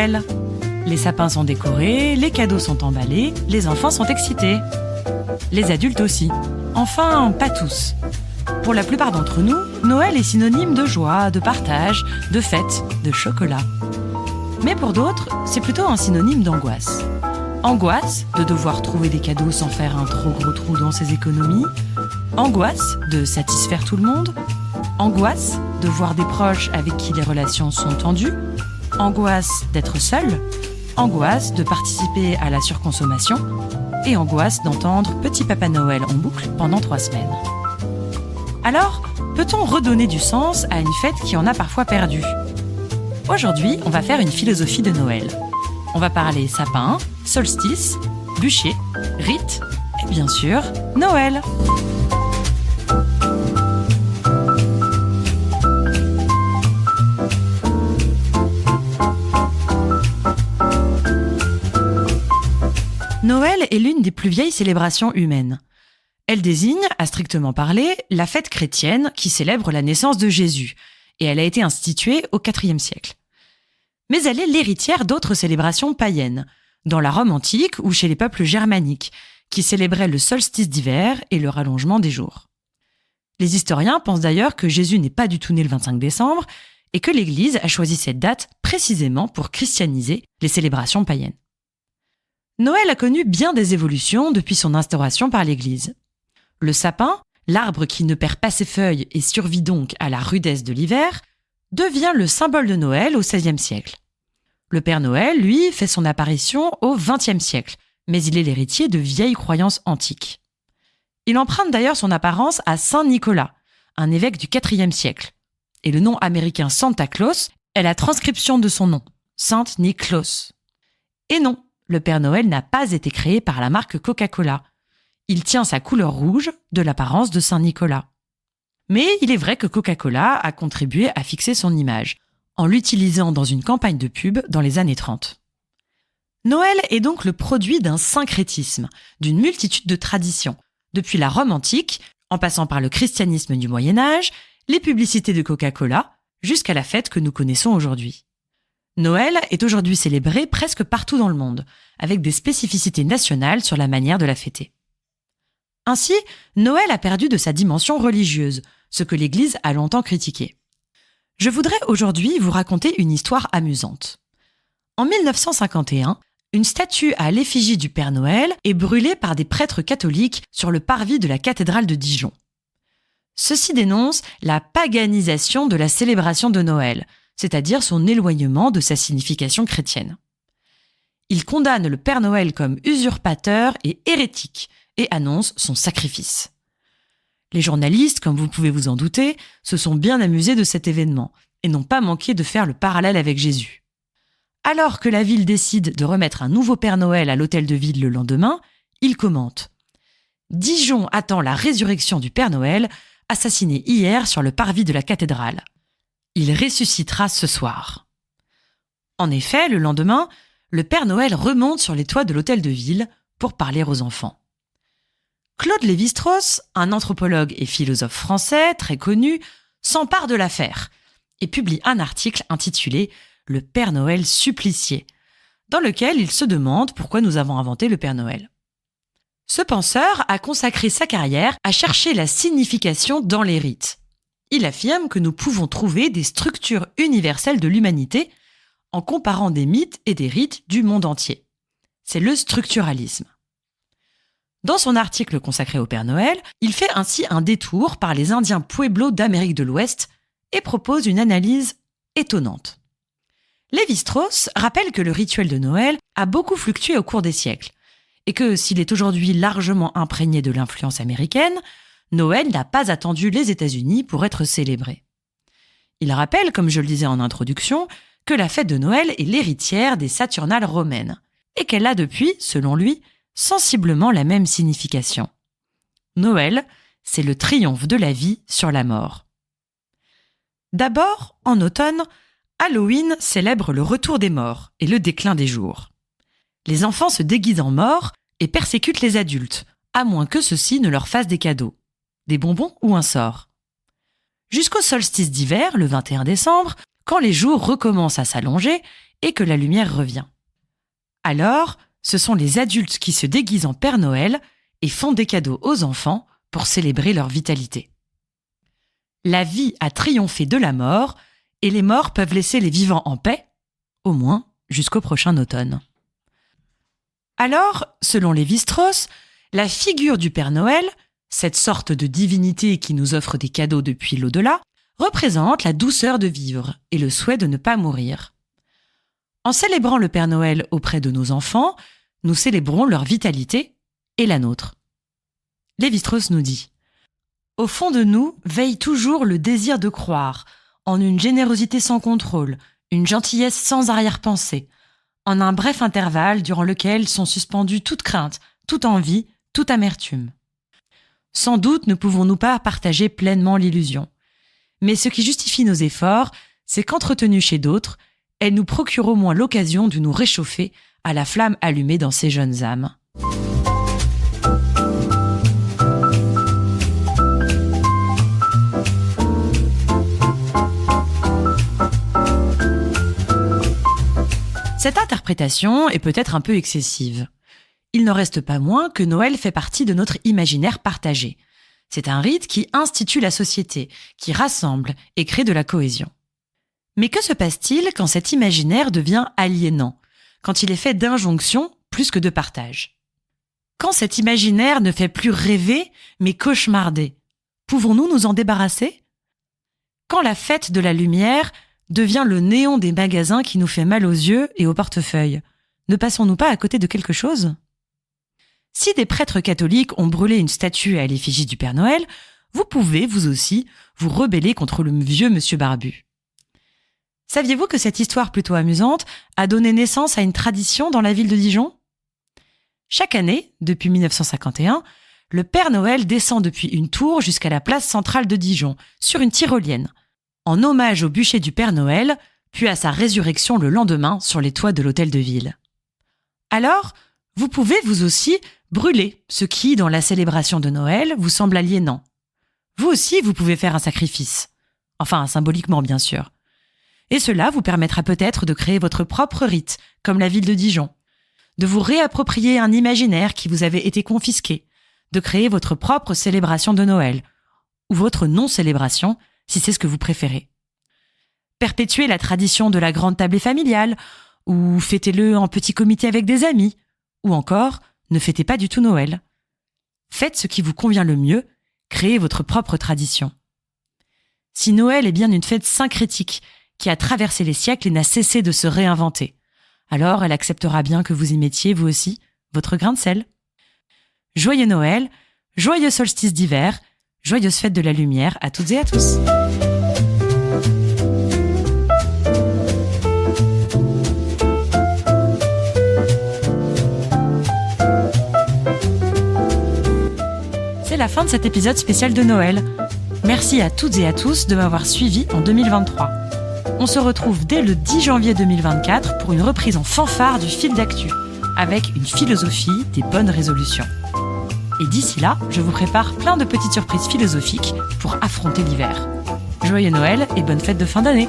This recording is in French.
Noël. Les sapins sont décorés, les cadeaux sont emballés, les enfants sont excités. Les adultes aussi. Enfin, pas tous. Pour la plupart d'entre nous, Noël est synonyme de joie, de partage, de fête, de chocolat. Mais pour d'autres, c'est plutôt un synonyme d'angoisse. Angoisse de devoir trouver des cadeaux sans faire un trop gros trou dans ses économies. Angoisse de satisfaire tout le monde. Angoisse de voir des proches avec qui les relations sont tendues. Angoisse d'être seul. Angoisse de participer à la surconsommation. Et angoisse d'entendre Petit Papa Noël en boucle pendant 3 semaines. Alors, peut-on redonner du sens à une fête qui en a parfois perdu ? Aujourd'hui, on va faire une philosophie de Noël. On va parler sapin, solstice, bûcher, rite et bien sûr, Noël. Noël est l'une des plus vieilles célébrations humaines. Elle désigne, à strictement parler, la fête chrétienne qui célèbre la naissance de Jésus, et elle a été instituée au IVe siècle. Mais elle est l'héritière d'autres célébrations païennes, dans la Rome antique ou chez les peuples germaniques, qui célébraient le solstice d'hiver et le rallongement des jours. Les historiens pensent d'ailleurs que Jésus n'est pas du tout né le 25 décembre, et que l'Église a choisi cette date précisément pour christianiser les célébrations païennes. Noël a connu bien des évolutions depuis son instauration par l'Église. Le sapin, l'arbre qui ne perd pas ses feuilles et survit donc à la rudesse de l'hiver, devient le symbole de Noël au XVIe siècle. Le Père Noël, lui, fait son apparition au XXe siècle, mais il est l'héritier de vieilles croyances antiques. Il emprunte d'ailleurs son apparence à Saint Nicolas, un évêque du IVe siècle. Et le nom américain Santa Claus est la transcription de son nom, Saint Niklaus. Et non, le Père Noël n'a pas été créé par la marque Coca-Cola. Il tient sa couleur rouge de l'apparence de Saint Nicolas. Mais il est vrai que Coca-Cola a contribué à fixer son image, en l'utilisant dans une campagne de pub dans les années 30. Noël est donc le produit d'un syncrétisme, d'une multitude de traditions, depuis la Rome antique, en passant par le christianisme du Moyen-Âge, les publicités de Coca-Cola, jusqu'à la fête que nous connaissons aujourd'hui. Noël est aujourd'hui célébré presque partout dans le monde, avec des spécificités nationales sur la manière de la fêter. Ainsi, Noël a perdu de sa dimension religieuse, ce que l'Église a longtemps critiqué. Je voudrais aujourd'hui vous raconter une histoire amusante. En 1951, une statue à l'effigie du Père Noël est brûlée par des prêtres catholiques sur le parvis de la cathédrale de Dijon. Ceci dénonce la paganisation de la célébration de Noël, c'est-à-dire son éloignement de sa signification chrétienne. Il condamne le Père Noël comme usurpateur et hérétique et annonce son sacrifice. Les journalistes, comme vous pouvez vous en douter, se sont bien amusés de cet événement et n'ont pas manqué de faire le parallèle avec Jésus. Alors que la ville décide de remettre un nouveau Père Noël à l'hôtel de ville le lendemain, ils commentent « Dijon attend la résurrection du Père Noël, assassiné hier sur le parvis de la cathédrale. Il ressuscitera ce soir. » En effet, le lendemain, le Père Noël remonte sur les toits de l'hôtel de ville pour parler aux enfants. Claude Lévi-Strauss, un anthropologue et philosophe français très connu, s'empare de l'affaire et publie un article intitulé « Le Père Noël supplicié », dans lequel il se demande pourquoi nous avons inventé le Père Noël. Ce penseur a consacré sa carrière à chercher la signification dans les rites. Il affirme que nous pouvons trouver des structures universelles de l'humanité en comparant des mythes et des rites du monde entier. C'est le structuralisme. Dans son article consacré au Père Noël, il fait ainsi un détour par les Indiens Pueblo d'Amérique de l'Ouest et propose une analyse étonnante. Lévi-Strauss rappelle que le rituel de Noël a beaucoup fluctué au cours des siècles et que s'il est aujourd'hui largement imprégné de l'influence américaine, Noël n'a pas attendu les États-Unis pour être célébré. Il rappelle, comme je le disais en introduction, que la fête de Noël est l'héritière des Saturnales romaines et qu'elle a depuis, selon lui, sensiblement la même signification. Noël, c'est le triomphe de la vie sur la mort. D'abord, en automne, Halloween célèbre le retour des morts et le déclin des jours. Les enfants se déguisent en morts et persécutent les adultes, à moins que ceux-ci ne leur fassent des cadeaux, des bonbons ou un sort. Jusqu'au solstice d'hiver, le 21 décembre, quand les jours recommencent à s'allonger et que la lumière revient. Alors, ce sont les adultes qui se déguisent en Père Noël et font des cadeaux aux enfants pour célébrer leur vitalité. La vie a triomphé de la mort et les morts peuvent laisser les vivants en paix, au moins jusqu'au prochain automne. Alors, selon Lévi-Strauss, la figure du Père Noël, cette sorte de divinité qui nous offre des cadeaux depuis l'au-delà, représente la douceur de vivre et le souhait de ne pas mourir. En célébrant le Père Noël auprès de nos enfants, nous célébrons leur vitalité et la nôtre. Lévi-Strauss nous dit « Au fond de nous veille toujours le désir de croire, en une générosité sans contrôle, une gentillesse sans arrière-pensée, en un bref intervalle durant lequel sont suspendues toute crainte, toute envie, toute amertume. Sans doute ne pouvons-nous pas partager pleinement l'illusion. Mais ce qui justifie nos efforts, c'est qu'entretenues chez d'autres, elles nous procurent au moins l'occasion de nous réchauffer à la flamme allumée dans ces jeunes âmes. » Cette interprétation est peut-être un peu excessive. Il n'en reste pas moins que Noël fait partie de notre imaginaire partagé. C'est un rite qui institue la société, qui rassemble et crée de la cohésion. Mais que se passe-t-il quand cet imaginaire devient aliénant, quand il est fait d'injonctions plus que de partage? Quand cet imaginaire ne fait plus rêver, mais cauchemarder, pouvons-nous nous en débarrasser? Quand la fête de la lumière devient le néon des magasins qui nous fait mal aux yeux et au portefeuille, ne passons-nous pas à côté de quelque chose? Si des prêtres catholiques ont brûlé une statue à l'effigie du Père Noël, vous pouvez, vous aussi, vous rebeller contre le vieux monsieur barbu. Saviez-vous que cette histoire plutôt amusante a donné naissance à une tradition dans la ville de Dijon? Chaque année, depuis 1951, le Père Noël descend depuis une tour jusqu'à la place centrale de Dijon, sur une tyrolienne, en hommage au bûcher du Père Noël, puis à sa résurrection le lendemain sur les toits de l'hôtel de ville. Alors, vous pouvez vous aussi brûler ce qui, dans la célébration de Noël, vous semble aliénant. Vous aussi, vous pouvez faire un sacrifice. Enfin, symboliquement, bien sûr. Et cela vous permettra peut-être de créer votre propre rite, comme la ville de Dijon, de vous réapproprier un imaginaire qui vous avait été confisqué, de créer votre propre célébration de Noël, ou votre non-célébration, si c'est ce que vous préférez. Perpétuez la tradition de la grande tablée familiale, ou fêtez-le en petit comité avec des amis, ou encore, ne fêtez pas du tout Noël. Faites ce qui vous convient le mieux, créez votre propre tradition. Si Noël est bien une fête syncrétique, qui a traversé les siècles et n'a cessé de se réinventer, alors elle acceptera bien que vous y mettiez, vous aussi, votre grain de sel. Joyeux Noël, joyeux solstice d'hiver, joyeuse fête de la lumière à toutes et à tous. C'est la fin de cet épisode spécial de Noël. Merci à toutes et à tous de m'avoir suivi en 2023. On se retrouve dès le 10 janvier 2024 pour une reprise en fanfare du fil d'actu, avec une philosophie des bonnes résolutions. Et d'ici là, je vous prépare plein de petites surprises philosophiques pour affronter l'hiver. Joyeux Noël et bonne fête de fin d'année!